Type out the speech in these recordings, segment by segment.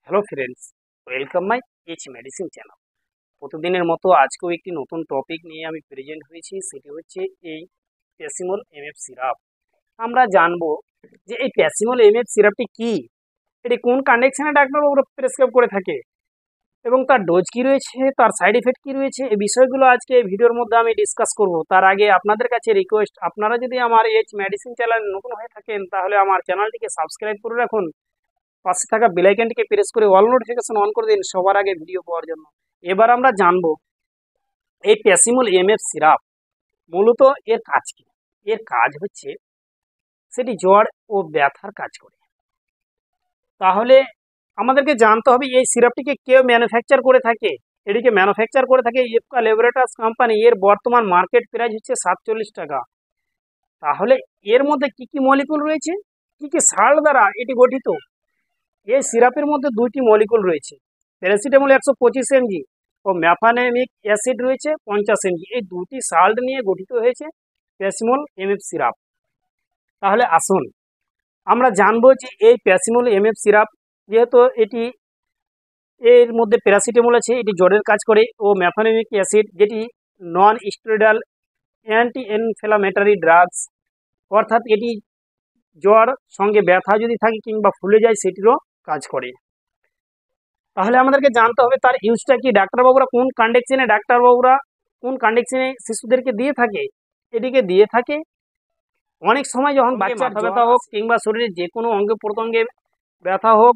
Hello friends, welcome my H medicine channel. প্রতিদিনের মতো আজকেও একটি নতুন টপিক নিয়ে আমি প্রেজেন্ট হয়েছি, সেটি হচ্ছে এই প্যাসিমল এমএফ সিরাপ। আমরা জানবো যে এই প্যাসিমল এমএফ সিরাপটি কি, এটি কোন কন্ডিশনে ডাক্তারবাবুরা প্রেসক্রাইব করে থাকে এবং তার ডোজ কি রয়েছে, তার সাইড এফেক্ট কি রয়েছে, এই বিষয়গুলো আজকে এই ভিডিওর মধ্যে আমি ডিসকাস করব। তার আগে আপনাদের কাছে রিকোয়েস্ট, আপনারা যদি আমার এইচ মেডিসিন চ্যানেল নতুন হয়ে থাকেন তাহলে আমার চ্যানেলটিকে সাবস্ক্রাইব করে রাখুন, পাশে থাকা বেল আইকনটিকে প্রেস করে অল নোটিফিকেশন অন করে দিন সবার আগে ভিডিও পাওয়ার জন্য। এবার আমরা জানবো এই প্যাসিমল এমএফ সিরাপ মূলত এর কাজ কি। এর কাজ হচ্ছে সেটি জ্বর ও ব্যথার কাজ করে। তাহলে আমাদেরকে জানতে হবে এই সিরাপটিকে কেউ ম্যানুফ্যাকচার করে থাকে। এটিকে ম্যানুফ্যাকচার করে থাকে ইফকা ল্যাবরেটরিজ কোম্পানি। এর বর্তমান মার্কেট প্রাইস হচ্ছে 47 টাকা। তাহলে এর মধ্যে কি কি মলিকুল রয়েছে, কি কি সাল্ট দ্বারা এটি গঠিত। এই সিরাপের মধ্যে দুইটি মলিকুল রয়েছে, প্যারাসিটামল 125 mg ও ম্যাফানেমিক অ্যাসিড রয়েছে 50 mg। এই দুটি সাল্ট নিয়ে গঠিত হয়েছে প্যাসিমল এমএফ সিরাপ। তাহলে আসুন আমরা জানবো যে এই প্যাসিমল এমএফ সিরাপ, যেহেতু এটি এর মধ্যে প্যারাসিটামল আছে, এটি জ্বরের কাজ করে, ও ম্যাফানেমিক অ্যাসিড যেটি non steroidal anti inflammatory drugs, অর্থাৎ এটি জ্বর সঙ্গে ব্যথা যদি থাকে কিংবা ফুলে যায় সেটিরও কাজ করে। তাহলে আমাদেরকে জানতে হবে তার ইউজটা কি, ডাক্তারবাবুরা কোন কন্ডিশনে শিশুদেরকে দিয়ে থাকে। এটিকে দিয়ে থাকে অনেক সময় যখন বাচ্চার মাথা ব্যথা হোক কিংবা শরীরের যে কোনো অঙ্গ প্রত্যঙ্গে ব্যথা হোক,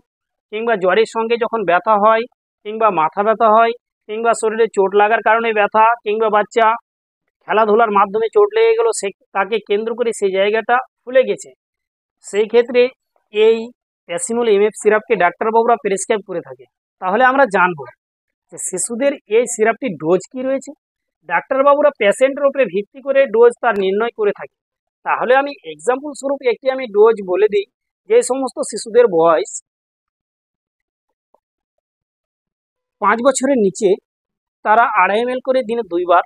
কিংবা জ্বরের সঙ্গে যখন ব্যথা হয়, কিংবা মাথা ব্যথা হয়, কিংবা শরীরে চোট লাগার কারণে ব্যথা, কিংবা বাচ্চা খেলাধুলার মাধ্যমে চোট লেগে গেল, সে তাকে কেন্দ্র করে সেই জায়গাটা ফুলে গেছে, সেই ক্ষেত্রে এই প্যাসিমল এমএফ সিরাপকে ডাক্তারবাবুরা প্রেসক্রাইব করে থাকে। তাহলে আমরা জানবো যে শিশুদের এই সিরাপটির ডোজ কি রয়েছে। ডাক্তারবাবুরা পেশেন্টের উপরে ভিত্তি করে ডোজ তার নির্ণয় করে থাকে। তাহলে আমি এক্সাম্পল স্বরূপ একটি আমি ডোজ বলে দিই। যে সমস্ত শিশুদের বয়স 5 বছরের নিচে, তারা 2.5 ml করে দিনে 2বার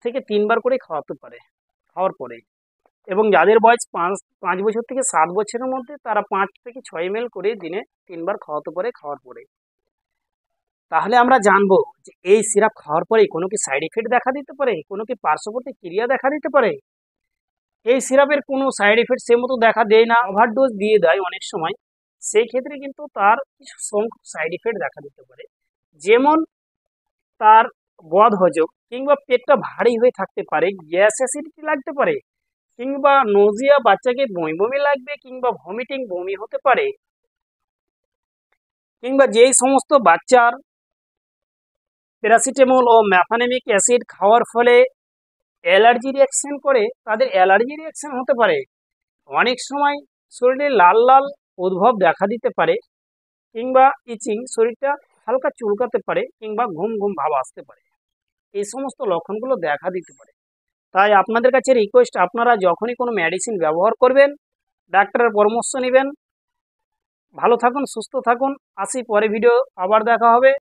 থেকে 3বার করে খাওয়ার পরে, এবং যাদের বয়স 5 বছর থেকে 7 বছরের মধ্যে, তারা 5 থেকে 6 ml করে দিনে 3বার খাওয়ার পরে। তাহলে আমরা জানবো যে এই সিরাপ খাওয়ার পরে কোনো কি সাইড এফেক্ট দেখা দিতে পারে, কোনো কি পার্শ্বপ্রতিক্রিয়া দেখা দিতে পারে। এই সিরাপের কোনো সাইড এফেক্ট সে মতো দেখা দেয় না, ওভারডোজ দিয়ে দেয় অনেক সময়। সেই ক্ষেত্রে কিন্তু তার কিছু সংখ্যক সাইড এফেক্ট দেখা দিতে পারে, যেমন তার বদহজম কিংবা পেটটা ভারী হয়ে থাকতে পারে, গ্যাস অ্যাসিডিটি লাগতে পারে, কিংবা নোজিয়া, বাচ্চাকে বমি বমি লাগবে, কিংবা ভমিটিং বমি হতে পারে, কিংবা যেই সমস্ত বাচ্চার প্যারাসিটামল ও ম্যাফানেমিক অ্যাসিড খাওয়ার ফলে অ্যালার্জি রিয়াকশন করে, তাদের অ্যালার্জি রিয়াকশন হতে পারে। অনেক সময় শরীরে লাল লাল উদ্ভব দেখা দিতে পারে, কিংবা ইচিং, শরীরটা হালকা চুলকাতে পারে, কিংবা ঘুম ঘুম ভাব আসতে পারে। এই সমস্ত লক্ষণগুলো দেখা দিতে পারে। তাই আপনাদের কাছে রিকোয়েস্ট, আপনারা যখনই কোনো মেডিসিন ব্যবহার করবেন ডাক্তারের পরামর্শ নেবেন। ভালো থাকুন, সুস্থ থাকুন। আসি পরে ভিডিও আবার দেখা হবে।